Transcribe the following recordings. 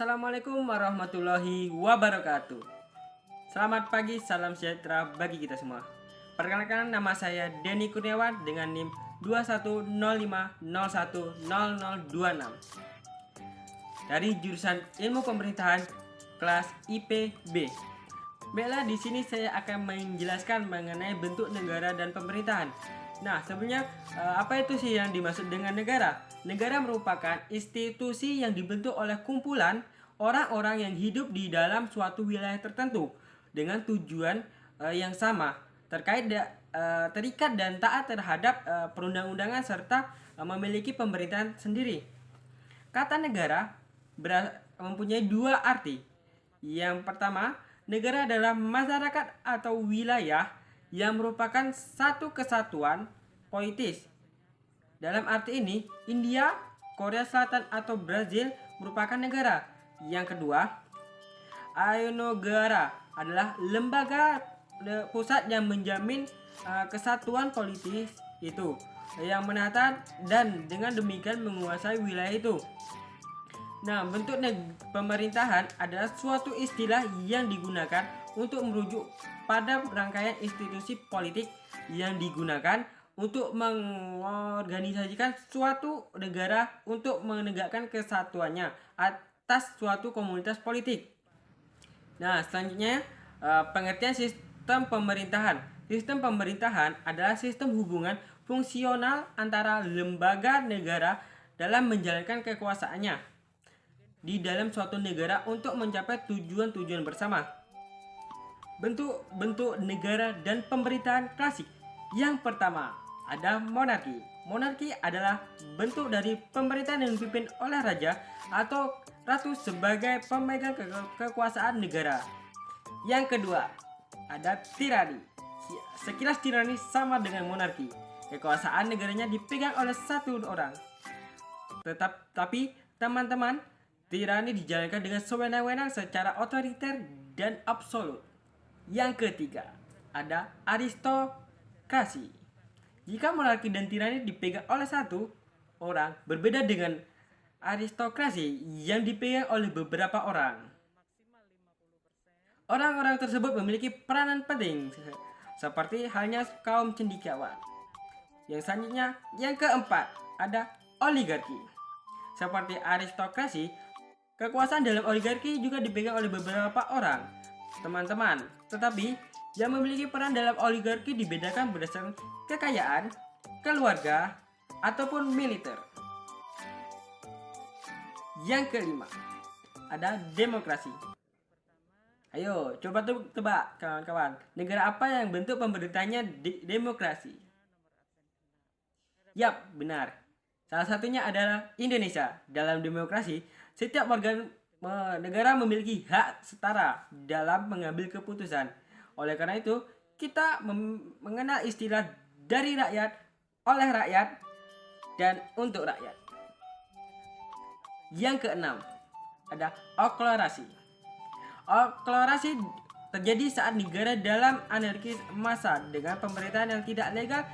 Assalamualaikum warahmatullahi wabarakatuh. Selamat pagi, salam sejahtera bagi kita semua. Perkenalkan, nama saya Denny Kurniawan dengan NIM 2105010026 dari jurusan Ilmu Pemerintahan kelas IPB. Baiklah, di sini saya akan menjelaskan mengenai bentuk negara dan pemerintahan. Nah, sebenarnya apa itu sih yang dimaksud dengan negara? Negara merupakan institusi yang dibentuk oleh kumpulan orang-orang yang hidup di dalam suatu wilayah tertentu dengan tujuan yang sama, terikat dan taat terhadap perundang-undangan serta memiliki pemerintahan sendiri. Kata negara mempunyai dua arti. Yang pertama, negara adalah masyarakat atau wilayah yang merupakan satu kesatuan politis. Dalam arti ini, India, Korea Selatan atau Brazil merupakan negara. Yang kedua, Ayonegara adalah lembaga pusat yang menjamin kesatuan politis itu, yang menata dan dengan demikian menguasai wilayah itu. Nah, bentuk pemerintahan adalah suatu istilah yang digunakan untuk merujuk pada rangkaian institusi politik yang digunakan untuk mengorganisasikan suatu negara untuk menegakkan kesatuannya atas suatu komunitas politik. Nah, selanjutnya pengertian sistem pemerintahan. Sistem pemerintahan adalah sistem hubungan fungsional antara lembaga negara dalam menjalankan kekuasaannya di dalam suatu negara untuk mencapai tujuan-tujuan bersama. Bentuk negara dan pemerintahan klasik. Yang pertama, ada monarki. Monarki adalah bentuk dari pemerintahan yang dipimpin oleh raja atau ratu sebagai pemegang kekuasaan negara. Yang kedua, ada tirani. Sekilas tirani sama dengan monarki. Kekuasaan negaranya dipegang oleh satu orang. Tapi teman-teman, tirani dijalankan dengan sewenang-wenang secara otoriter dan absolut. Yang ketiga, ada aristokrasi. Jika monarki dan tirani dipegang oleh satu orang, berbeda dengan aristokrasi yang dipegang oleh beberapa orang. Orang-orang tersebut memiliki peranan penting, seperti halnya kaum cendekiawan. Yang selanjutnya, yang keempat, ada oligarki. Seperti aristokrasi, kekuasaan dalam oligarki juga dipegang oleh beberapa orang, teman-teman. Tetapi, yang memiliki peran dalam oligarki dibedakan berdasarkan kekayaan, keluarga, ataupun militer. Yang kelima, ada demokrasi. Ayo, coba tebak kawan-kawan, negara apa yang bentuk pemerintahannya demokrasi? Yap, benar. Salah satunya adalah Indonesia. Dalam demokrasi, setiap warga negara memiliki hak setara dalam mengambil keputusan. Oleh karena itu, kita mengenal istilah dari rakyat, oleh rakyat, dan untuk rakyat. Yang keenam, ada aklarasi. Aklarasi terjadi saat negara dalam anarkis massa dengan pemerintahan yang tidak legal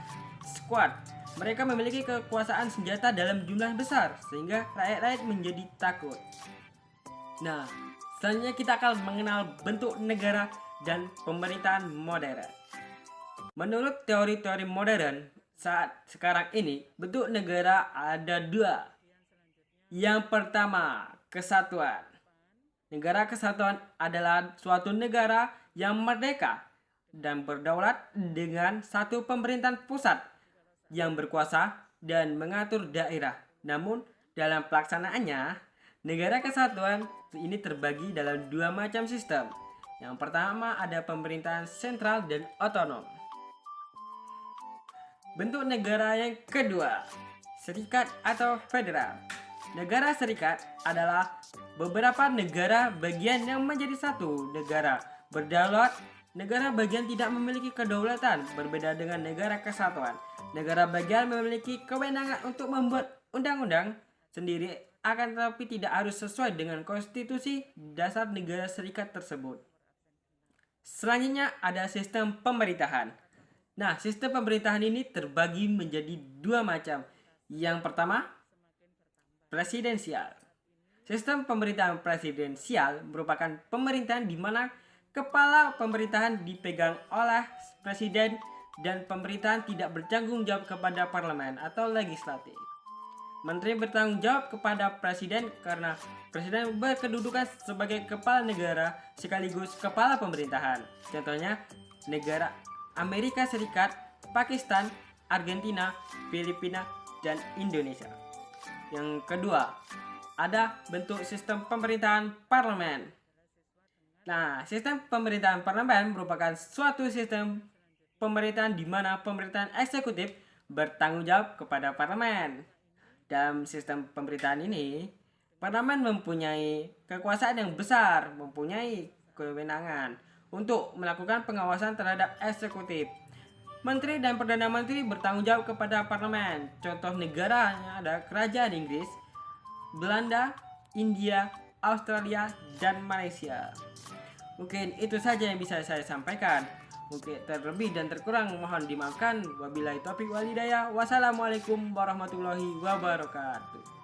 squad. Mereka memiliki kekuasaan senjata dalam jumlah besar sehingga rakyat-rakyat menjadi takut. Nah, selanjutnya kita akan mengenal bentuk negara dan pemerintahan modern. Menurut teori-teori modern saat sekarang ini, bentuk negara ada dua. Yang pertama, kesatuan. Negara kesatuan adalah suatu negara yang merdeka dan berdaulat dengan satu pemerintahan pusat yang berkuasa dan mengatur daerah. Namun, dalam pelaksanaannya, negara kesatuan ini terbagi dalam dua macam sistem. Yang pertama ada pemerintahan sentral dan otonom. Bentuk negara yang kedua, serikat atau federal. Negara serikat adalah beberapa negara bagian yang menjadi satu negara berdaulat. Negara bagian tidak memiliki kedaulatan, berbeda dengan negara kesatuan. Negara bagian memiliki kewenangan untuk membuat undang-undang sendiri, akan tetapi tidak harus sesuai dengan konstitusi dasar negara serikat tersebut. Selanjutnya ada sistem pemerintahan. Nah, sistem pemerintahan ini terbagi menjadi dua macam. Yang pertama, presidensial. Sistem pemerintahan presidensial merupakan pemerintahan di mana kepala pemerintahan dipegang oleh presiden dan pemerintahan tidak bertanggung jawab kepada parlemen atau legislatif. Menteri bertanggung jawab kepada presiden karena presiden berkedudukan sebagai kepala negara sekaligus kepala pemerintahan. Contohnya negara Amerika Serikat, Pakistan, Argentina, Filipina, dan Indonesia. Yang kedua, ada bentuk sistem pemerintahan parlemen. Nah, sistem pemerintahan parlemen merupakan suatu sistem pemerintahan di mana pemerintahan eksekutif bertanggung jawab kepada parlemen. Dalam sistem pemerintahan ini, parlemen mempunyai kekuasaan yang besar, mempunyai kewenangan untuk melakukan pengawasan terhadap eksekutif. Menteri dan Perdana Menteri bertanggung jawab kepada parlemen. Contoh negaranya ada Kerajaan Inggris, Belanda, India, Australia, dan Malaysia. Mungkin itu saja yang bisa saya sampaikan. Mungkin terlebih dan terkurang mohon dimaafkan. Wabillahi taufiq wal hidayah. Wassalamualaikum warahmatullahi wabarakatuh.